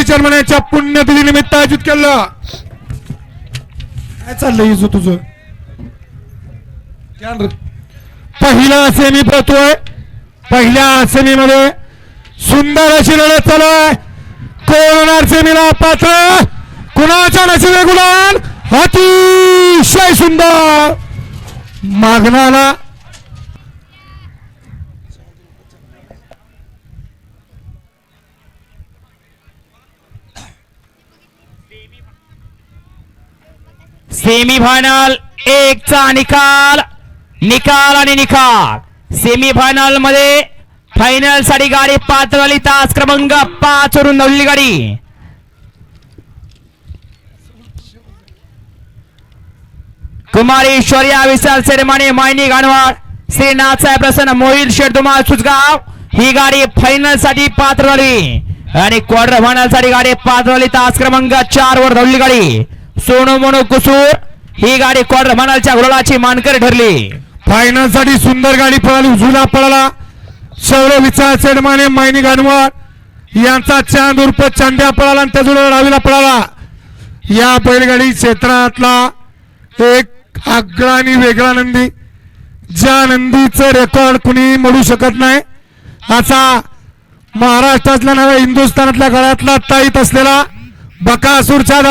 चेअरमनाच्या पुण्यतिथी निमित्त आयोजित केलं. काय चाललंय इजू तुझं? पहिला सेमी पळतोय. पहिल्या सेमीमध्ये सुंदर अशी लढत चालू आहे. कोण होणार सेमीला पात्र? कुणाच्या नशिबे गुलाल? अतिशय सुंदर मागणाला सेमीफायनल 1 चा निकाल आणि निकाल. सेमीफायनल मध्ये फायनल साठी गाडी पात्र झाली. तास क्रमांक 5 वरून धावलेली गाडी कुमारी शौर्या विशाल सेरेमाने मायनी गाणवाड श्री नाथसाहेब प्रसन्न मोहिल शेडदुमाळ सुजगाव ही गाडी फायनल साठी पात्र झाली आणि क्वार्टर फायनल साठी गाडी पात्र झाली. तास क्रमांक 4 वर धावलेली गाडी सोनू मोनू कुसूर ही गाडी क्वार्टर फायनलच्या गुलालाची मानकरी ठरली. फायनल साठी सुंदर गाडी पळाली. उजूला पळाला शौर्य विचार सेडमाने मायनी गाणवाड यांचा चांद उर्फ चांद्या पळाला आणि त्याजवळ डावीला पळाला. या बैलगाडी क्षेत्रातला एक अग्रणी वेगळा नंदी, ज्या नंदीचं रेकॉर्ड कुणी मोडू शकत नाही असा महाराष्ट्रातला नव्हे हिंदुस्थानातल्या गळ्यातला ताईत असलेला बकासूरच्या